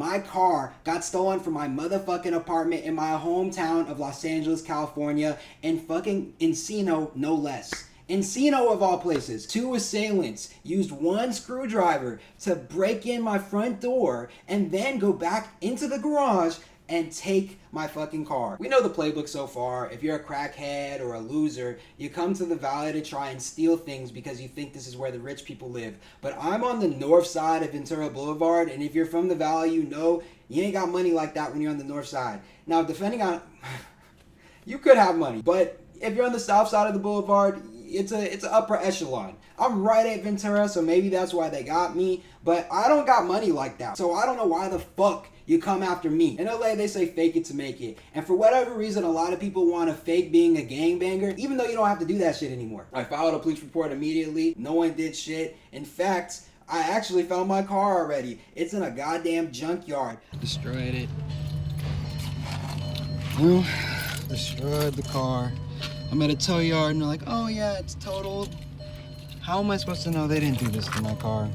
My car got stolen from my motherfucking apartment in my hometown of Los Angeles, California, in fucking Encino, no less. Encino of all places. Two assailants used one screwdriver to break in my front door and then go back into the garage and take my fucking car. We know the playbook so far. If you're a crackhead or a loser, you come to the valley to try and steal things because you think this is where the rich people live. But I'm on the north side of Ventura Boulevard, and if you're from the valley, you know you ain't got money like that when you're on the north side. Now, depending on... you could have money, but if you're on the south side of the boulevard, it's an upper echelon. I'm right at Ventura, so maybe that's why they got me, but I don't got money like that, so I don't know why the fuck you come after me. In LA, they say fake it to make it, and for whatever reason, a lot of people want to fake being a gangbanger, even though you don't have to do that shit anymore. I filed a police report immediately. No one did shit. In fact, I actually found my car already. It's in a goddamn junkyard. Destroyed it. Well, destroyed the car. I'm at a tow yard and they're like, oh yeah, it's totaled. How am I supposed to know they didn't do this to my car?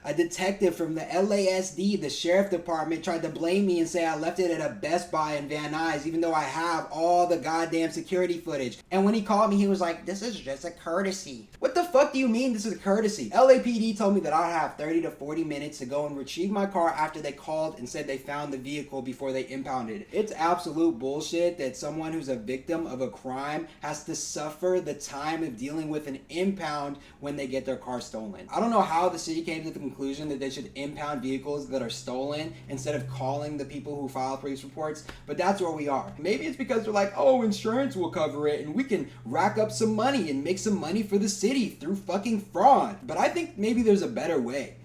A detective from the LASD, the sheriff department, tried to blame me and say I left it at a Best Buy in Van Nuys, even though I have all the goddamn security footage. And when he called me, he was like, this is just a courtesy. What the fuck do you mean this is a courtesy? LAPD told me that I'd have 30 to 40 minutes to go and retrieve my car after they called and said they found the vehicle before they impounded. It's absolute bullshit that someone who's a victim of a crime has to suffer the time of dealing with an impound when they get their car stolen. I don't know how the city came to the conclusion that they should impound vehicles that are stolen instead of calling the people who file police reports, but that's where we are. Maybe it's because they're like, oh, insurance will cover it and we can rack up some money and make some money for the city through fucking fraud. But I think maybe there's a better way.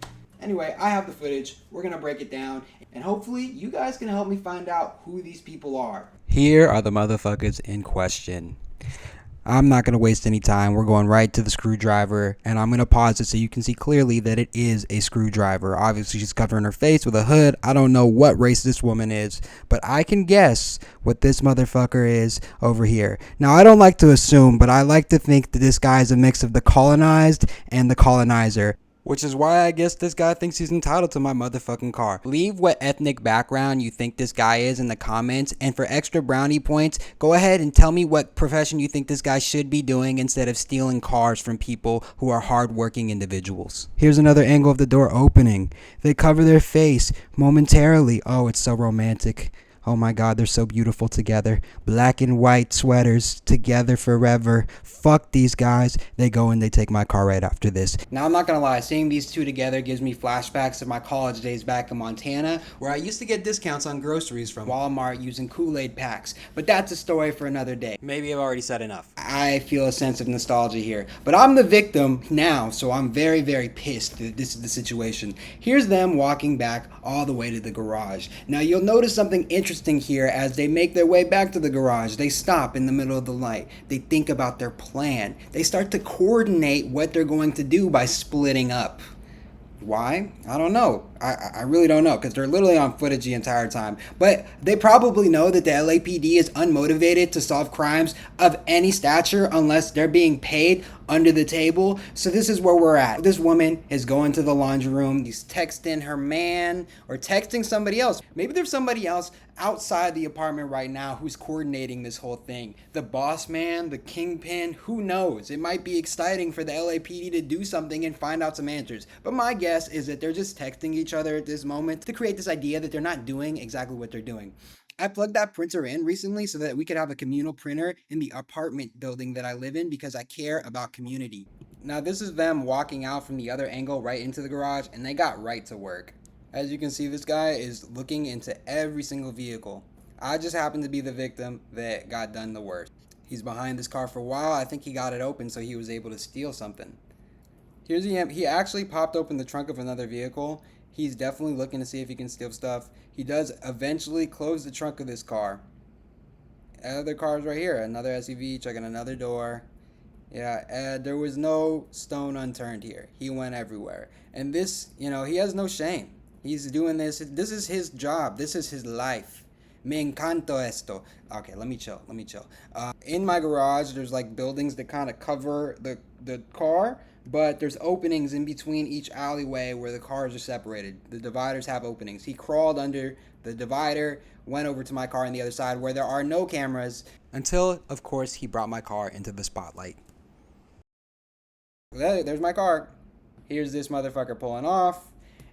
Anyway, I have the footage. We're gonna break it down and hopefully you guys can help me find out who these people are. Here are the motherfuckers in question. I'm not going to waste any time. We're going right to the screwdriver, and I'm going to pause it so you can see clearly that it is a screwdriver. Obviously, she's covering her face with a hood. I don't know what race this woman is, but I can guess what this motherfucker is over here. Now, I don't like to assume, but I like to think that this guy is a mix of the colonized and the colonizer. Which is why I guess this guy thinks he's entitled to my motherfucking car. Leave what ethnic background you think this guy is in the comments, and for extra brownie points, go ahead and tell me what profession you think this guy should be doing instead of stealing cars from people who are hardworking individuals. Here's another angle of the door opening. They cover their face momentarily. Oh, it's so romantic. Oh my God, they're so beautiful together. Black and white sweaters together forever. Fuck these guys. They go and they take my car right after this. Now, I'm not gonna lie, seeing these two together gives me flashbacks of my college days back in Montana, where I used to get discounts on groceries from Walmart using Kool-Aid packs. But that's a story for another day. Maybe I've already said enough. I feel a sense of nostalgia here. But I'm the victim now, so I'm very, very pissed that this is the situation. Here's them walking back all the way to the garage. Now, you'll notice something interesting here as they make their way back to the garage. They stop in the middle of the light. They think about their plan. They start to coordinate what they're going to do by splitting up. Why? I don't know. I really don't know because they're literally on footage the entire time. But they probably know that the LAPD is unmotivated to solve crimes of any stature unless they're being paid under the table. So this is where we're at. This woman is going to the laundry room. She's texting her man or texting somebody else. Maybe there's somebody else outside the apartment right now who's coordinating this whole thing. The boss man, the kingpin, who knows? It might be exciting for the LAPD to do something and find out some answers. But my guess is that they're just texting each other at this moment to create this idea that they're not doing exactly what they're doing. I plugged that printer in recently so that we could have a communal printer in the apartment building that I live in because I care about community. Now this is them walking out from the other angle right into the garage, and they got right to work. As you can see, this guy is looking into every single vehicle. I just happened to be the victim that got done the worst. He's behind this car for a while. I think he got it open so he was able to steal something. He actually popped open the trunk of another vehicle. He's definitely looking to see if he can steal stuff. He does eventually close the trunk of this car. Other cars right here. Another SUV, checking another door. Yeah, there was no stone unturned here. He went everywhere. And this, he has no shame. He's doing this. This is his job. This is his life. Me encanto esto. Okay, let me chill. In my garage, there's like buildings that kind of cover the car. but there's openings in between each alleyway where the cars are separated. The dividers have openings. He crawled under the divider, went over to my car on the other side where there are no cameras, until, of course, he brought my car into the spotlight. There's my car. Here's this motherfucker pulling off.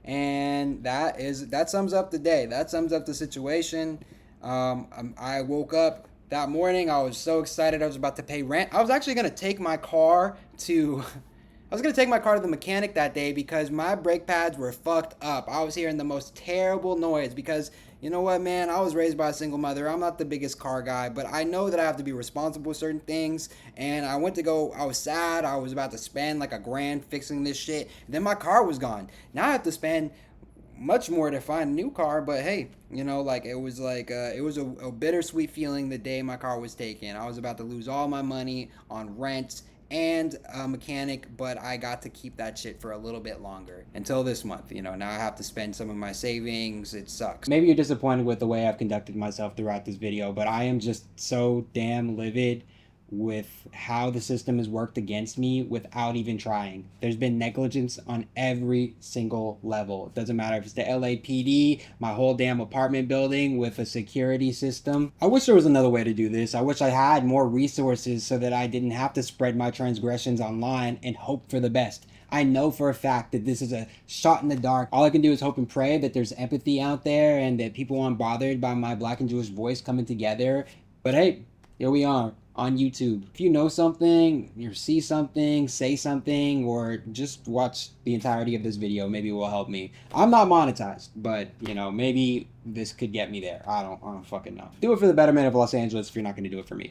And that sums up the day. That sums up the situation. I woke up that morning. I was so excited. I was about to pay rent. I was actually gonna take my car to. I was gonna take my car to the mechanic that day because my brake pads were fucked up. I was hearing the most terrible noise because you know what, man? I was raised by a single mother. I'm not the biggest car guy, but I know that I have to be responsible with certain things. And I went to go, I was sad. I was about to spend like $1,000 fixing this shit. Then my car was gone. Now I have to spend much more to find a new car, but hey, you know, like it was a bittersweet feeling the day my car was taken. I was about to lose all my money on rent and a mechanic, but I got to keep that shit for a little bit longer until this month. You know, now I have to spend some of my savings. It sucks. Maybe you're disappointed with the way I've conducted myself throughout this video, but I am just so damn livid with how the system has worked against me without even trying. There's been negligence on every single level. It doesn't matter if it's the LAPD, my whole damn apartment building with a security system. I wish there was another way to do this. I wish I had more resources so that I didn't have to spread my transgressions online and hope for the best. I know for a fact that this is a shot in the dark. All I can do is hope and pray that there's empathy out there and that people aren't bothered by my Black and Jewish voice coming together. But hey, here we are on YouTube. If you know something, you see something, say something, or just watch the entirety of this video, maybe it will help me. I'm not monetized, but you know, maybe this could get me there. I don't fucking know. Do it for the betterment of Los Angeles if you're not going to do it for me.